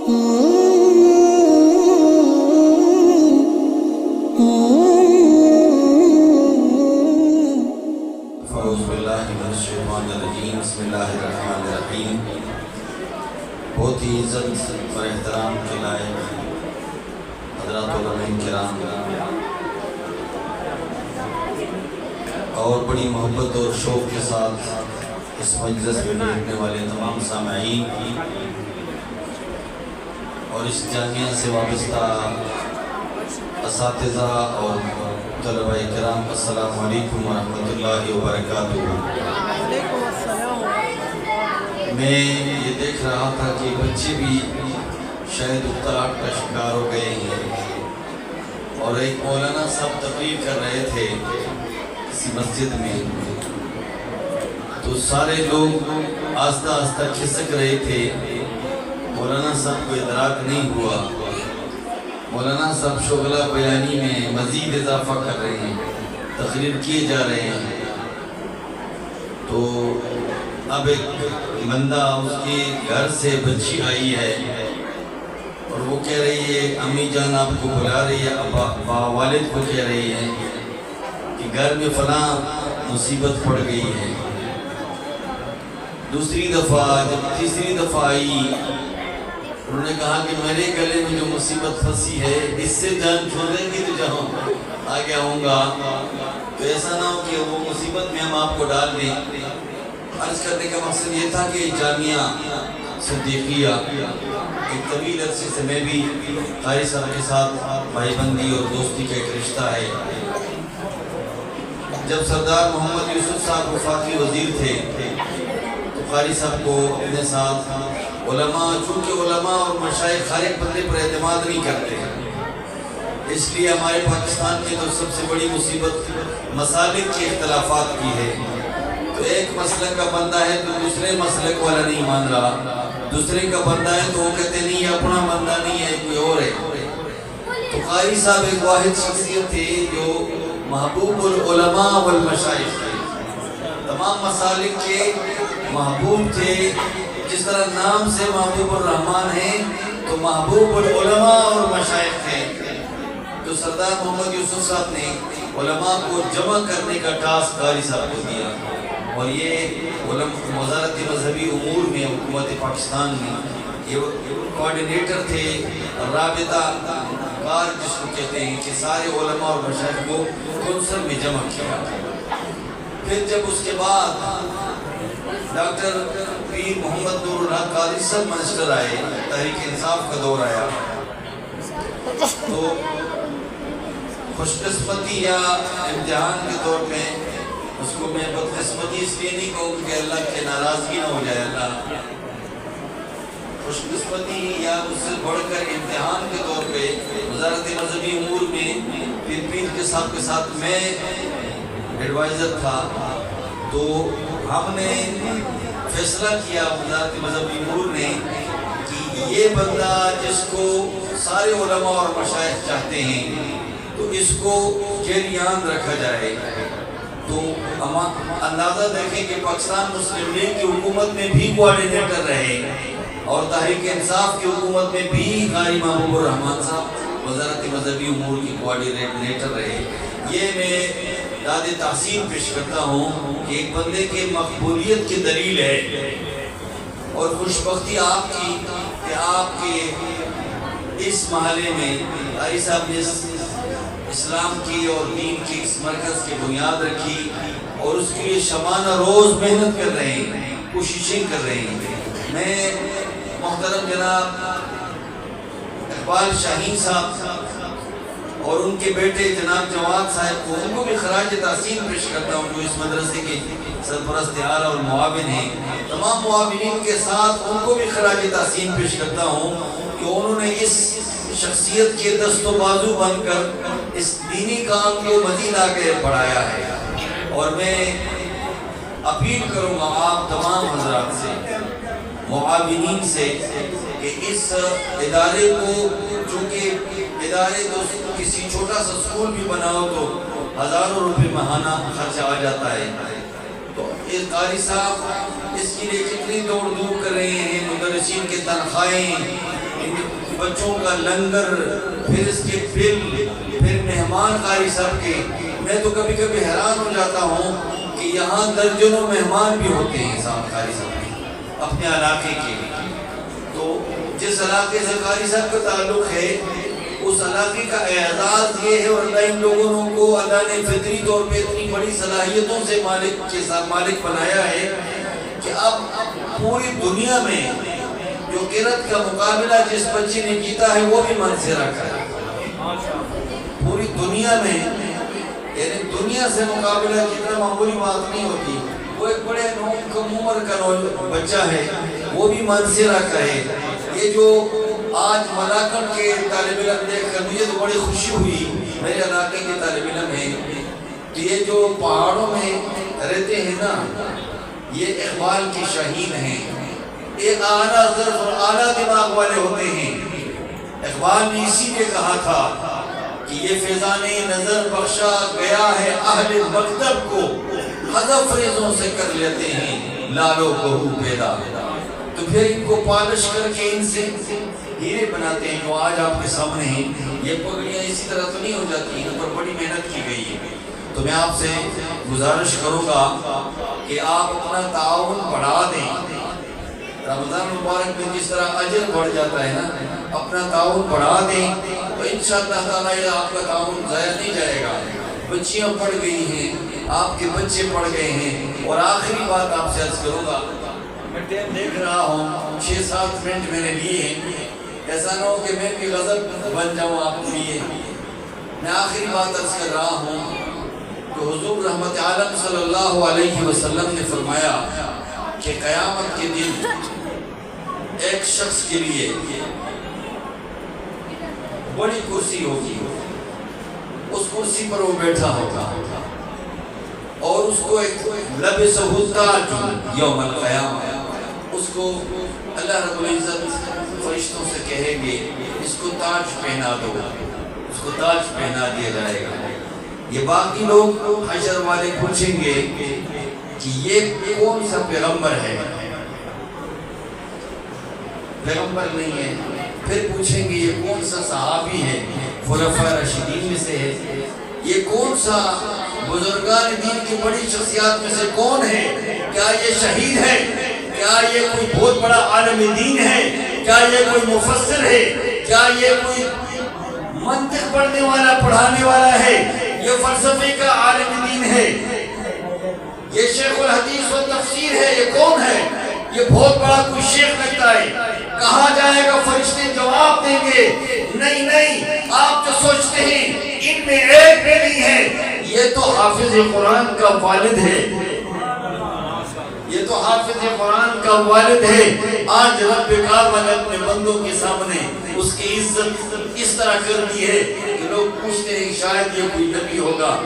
بسم اللہ الرحمن الرحیم۔ بہت ہی عزت اور احترام کے لائق حضرات علماء کرام اور بڑی محبت اور شوق کے ساتھ اس مجلس میں بیٹھنے والے تمام سامعین اور اس جامعہ سے وابستہ اساتذہ اور طلباء کرام، السلام علیکم ورحمۃ اللہ وبرکاتہ۔ میں یہ دیکھ رہا تھا کہ بچے بھی شاید اختلاط کا شکار ہو گئے ہیں، اور ایک مولانا صاحب تقریر کر رہے تھے کسی مسجد میں، تو سارے لوگ آہستہ آہستہ کھسک رہے تھے۔ مولانا صاحب کو ادراک نہیں ہوا، مولانا صاحب شغلہ بیانی میں مزید اضافہ کر رہے ہیں، تقریر کیے جا رہے ہیں۔ تو اب ایک بندہ، اس کے گھر سے بچی آئی ہے اور وہ کہہ رہی ہے امی جان آپ کو بلا رہی ہے، ابا والد کو کہہ رہی ہے کہ گھر میں فلاں مصیبت پڑ گئی ہے۔ دوسری دفعہ جب تیسری دفعہ آئی، انہوں نے کہا کہ میرے گلے میں جو مصیبت پھنسی ہے اس سے جان چھوڑیں گی تو جہاں آگے آؤں گا، تو ایسا نہ ہو کہ وہ مصیبت میں ہم آپ کو ڈال دیں۔ عرض کرنے کا مقصد یہ تھا کہ جامعہ صدیقیہ ایک طویل عرصے سے میں بھی قاری صاحب کے ساتھ بھائی بندی اور دوستی کا ایک رشتہ ہے۔ جب سردار محمد یوسف صاحب وفاقی وزیر تھے تو قاری صاحب کو اپنے ساتھ علماء، چونکہ علماء اور مشائخ ہر ایک بندے پر اعتماد نہیں کرتے، اس لیے ہمارے پاکستان کی تو سب سے بڑی مصیبت مسالک کے اختلافات کی ہے۔ تو ایک مسلک کا بندہ ہے تو دوسرے مسلک والا نہیں مان رہا، دوسرے کا بندہ ہے تو وہ کہتے نہیں یہ اپنا بندہ نہیں ہے، کوئی اور ہے۔ تو قاری صاحب ایک واحد شخصیت تھے جو محبوب العلماء والمشائخ تھے، تمام مسالک کے محبوب تھے۔ جس طرح نام سے محبوب الرحمن ہے تو محبوب العلماء اور مشائخ تھے۔ تو سردار محمد یوسف صاحب نے علماء کو جمع کرنے کا ٹاسک قاری صاحب کو دیا، اور یہ وزارت مذہبی امور میں حکومت پاکستان میں یہ کوارڈینیٹر تھے، رابطہ کار جس کو کہتے ہیں، کہ سارے علماء اور مشائخ کو کونسل میں جمع کیا۔ پھر جب اس کے بعد ڈاکٹر پیر محمد نور اللہ قادری صاحب منسٹر آئے، تحریک انصاف کا دور آیا، تو خوش قسمتی یا امتحان کے طور پہ اس کو میں بدقسمتی اس لیے نہیں کہوں کہ اللہ کے ناراضگی نہ ہو جائے، اللہ خوش قسمتی یا اس سے بڑھ کر امتحان کے طور پہ وزارت مذہبی امور میں پیر کے ساتھ میں ایڈوائزر تھا۔ تو ہم نے فیصلہ کیا وزارت مذہبی امور نے کہ یہ بندہ جس کو سارے علماء اور مشائخ چاہتے ہیں تو اس کو جیلیان رکھا جائے۔ تو ہم اندازہ دیکھیں کہ پاکستان مسلم لیگ کی حکومت میں بھی کوارڈینیٹر رہے اور تحریک انصاف کی حکومت میں بھی قاری محبوب الرحمن صاحب وزارت مذہبی امور کی کوارڈینیٹر رہے۔ یہ میں داد تحسین پیش کرتا ہوں کہ ایک بندے کے مقبولیت کی دلیل ہے، اور خوشبختی آپ کی کہ آپ کے اس محلے میں قاری صاحب نے اسلام کی اور دین کی اس مرکز کی بنیاد رکھی، اور اس کے لیے شبانہ روز محنت کر رہے ہیں، کوششیں کر رہے ہیں۔ میں محترم جناب اقبال شاہین صاحب اور ان کے بیٹے جناب جواد صاحب کو، ان کو بھی خراج تحسین پیش کرتا ہوں جو اس مدرسے کے سرپرست اعلیٰ اور معاون ہیں۔ تمام معاونین کے ساتھ ان کو بھی خراج تحسین پیش کرتا ہوں کہ انہوں نے اس شخصیت کے دست و بازو بن کر اس دینی کام کو مزید آگے بڑھایا ہے۔ اور میں اپیل کروں گا آپ تمام حضرات سے، معاونین سے، کہ اس ادارے کو، چونکہ ادارے تو کسی چھوٹا سا اسکول بھی بناؤ تو ہزاروں روپے ماہانہ خرچہ آ جاتا ہے، تو اس قاری صاحب اس کے لیے کتنی دوڑ دھوپ کر رہے ہیں، مدرسین کے تنخواہیں، ان بچوں کا لنگر، پھر اس کے بل، پھر مہمان خاری سب کے. میں تو کبھی کبھی حیران ہو جاتا ہوں کہ یہاں درجنوں مہمان بھی ہوتے ہیں صاحب قاری صاحب کے اپنے علاقے کے. تو جس علاقے سے قاری صاحب کا تعلق ہے اس علاقے کا اعزاز یہ ہے، اور اللہ ان لوگوں کو اللہ نے فطری طور پہ اتنی بڑی صلاحیتوں سے مالک بنایا ہے کہ اب پوری دنیا میں جو قرت کا مقابلہ جس بچے نے جیتا ہے وہ بھی من سے رکھا ہے. پوری دنیا میں، یعنی دنیا سے مقابلہ جتنا معمولی بات نہیں ہوتی. وہ ایک بڑے کم عمر کا بچہ ہے، وہ بھی من سے رکھا ہے. یہ جو آج ملاکن کے طالب علم دیکھ کر مجھے تو بڑی خوشی ہوئی، میرے علاقے کے طالب علم ہیں کہ یہ جو پہاڑوں میں رہتے ہیں نا، یہ اقبال کے شہین ہیں. ایک اعلیٰ ظرف اور اعلیٰ دماغ والے ہوتے ہیں. اقبال نے اسی لیے کہا تھا کہ یہ فیضان نظر بخشا گیا ہے اہل مکتب کو، حذف ریزوں سے کر لیتے ہیں لالو بہو پیدا. تو پھر ان کو پالش کر کے ان سے ہیرے بناتے ہیں جو آج آپ کے سامنے ہیں. یہ پگڑیاں اسی طرح تو نہیں ہو جاتی، ان پر بڑی محنت کی گئی ہے. تو میں آپ سے گزارش کروں گا کہ آپ اپنا تعاون بڑھا دیں. رمضان مبارک میں جس طرح اجر بڑھ جاتا ہے نا، اپنا تعاون بڑھا دیں تو انشاءاللہ تعالی آپ کا تعاون ضائع نہیں جائے گا. بچیاں پڑھ گئی ہیں، آپ کے بچے پڑھ گئے ہیں. اور آخری بات آپ سے عرض کروں گا، میں ٹائم دیکھ رہا ہوں 6-7 منٹ میں نے لیے ہیں، ایسا نہ ہو کہ میں بھی غضب بن جاؤں آپ کے لیے. میں آخری بات عرض کر رہا ہوں کہ حضور رحمت عالم صلی اللہ علیہ وسلم نے فرمایا کہ قیامت کے دن ایک شخص کے لیے بڑی کرسی ہوگی، اس کرسی پر وہ بیٹھا ہوگا اور اس کو ایک لبسہ التاج یوم القیامہ، اس کو اللہ رب العزت فرشتوں سے کہیں گے اس کو تاج پہنا دو، اس کو تاج پہنا دیا جائے گا. یہ باقی لوگ حشر والے پوچھیں گے کہ یہ کون سا پیغمبر ہے؟ پیغمبر نہیں ہے. پھر پوچھیں گے یہ کون سا صحابی ہے؟ خلفاء راشدین میں سے ہے. یہ کون سا بزرگان دین کی بڑی شخصیات میں سے کون ہے؟ کیا یہ شہید ہے؟ کیا یہ کوئی بہت بڑا عالم دین ہے؟ کیا یہ کوئی مفسر ہے؟ کیا یہ کوئی منطق پڑھنے والا پڑھانے والا ہے؟ یہ فلسفے کا عالم دین ہے؟ یہ شیخ الحدیث و تفسیر ہے؟ یہ کون ہے؟ یہ بہت بڑا کوئی شیخ لگتا ہے. کہا جائے گا فرشتے جواب دیں گے نہیں نہیں، آپ جو سوچتے ہیں ان میں ایک بھی نہیں ہے، یہ تو حافظ قرآن کا والد ہے، یہ تو حافظ قرآن کا والد ہے. آج رب کعبہ نے اپنے بندوں کے سامنے اس کی عزت اس طرح کر دی ہے کہ لوگ پوچھتے ہیں شاید یہ کوئی نبی ہوگا.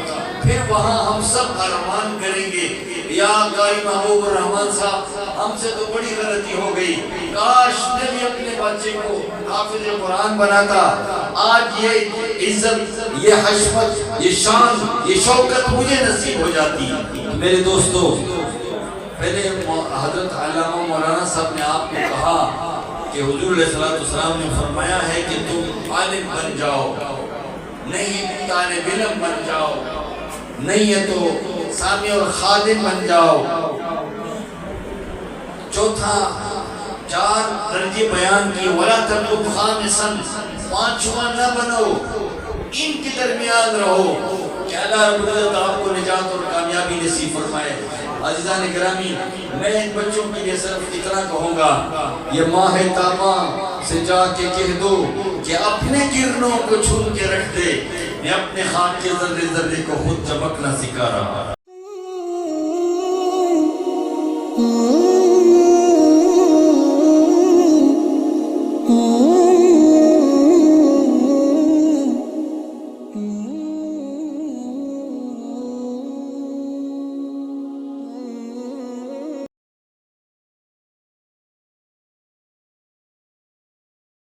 پھر وہاں ہم سب ارمان کریں گے یا قاری محبوب الرحمان صاحب ہم سے تو بڑی غلطی ہو گئی، کاش میں بھی اپنے بچے کو حافظ قرآن بناتا. آج یہ عزت، یہ حشمت، یہ شان، یہ شوکت مجھے نصیب ہو جاتی. میرے دوستو، پہلے حضرت علامہ مولانا صاحب نے آپ کو کہا کہ حضور علیہ السلام نے فرمایا ہے کہ تم عالم بن جاؤ، نہیں طالب علم بن جاؤ، نہیں ہے تو سامع اور خادم بن جاؤ. چوتھا 4 درجے بیان کی، وَلَا تَبْلُغْ خَامِسًا، 5واں نہ بنو، ان کے درمیان رہو کہ اللہ رب العزت آپ کو نجات اور کامیابی نصیب فرمائے. عزیزان گرامی، میں ان بچوں کے لیے صرف اتنا کہوں گا، یہ ماہ تاباں سے جا کے کہہ دو کہ اپنے کرنوں کو چھون کے رکھ دے، میں اپنے خاک کے ذرے ذرے کو خود چمکنا سکھا رہا.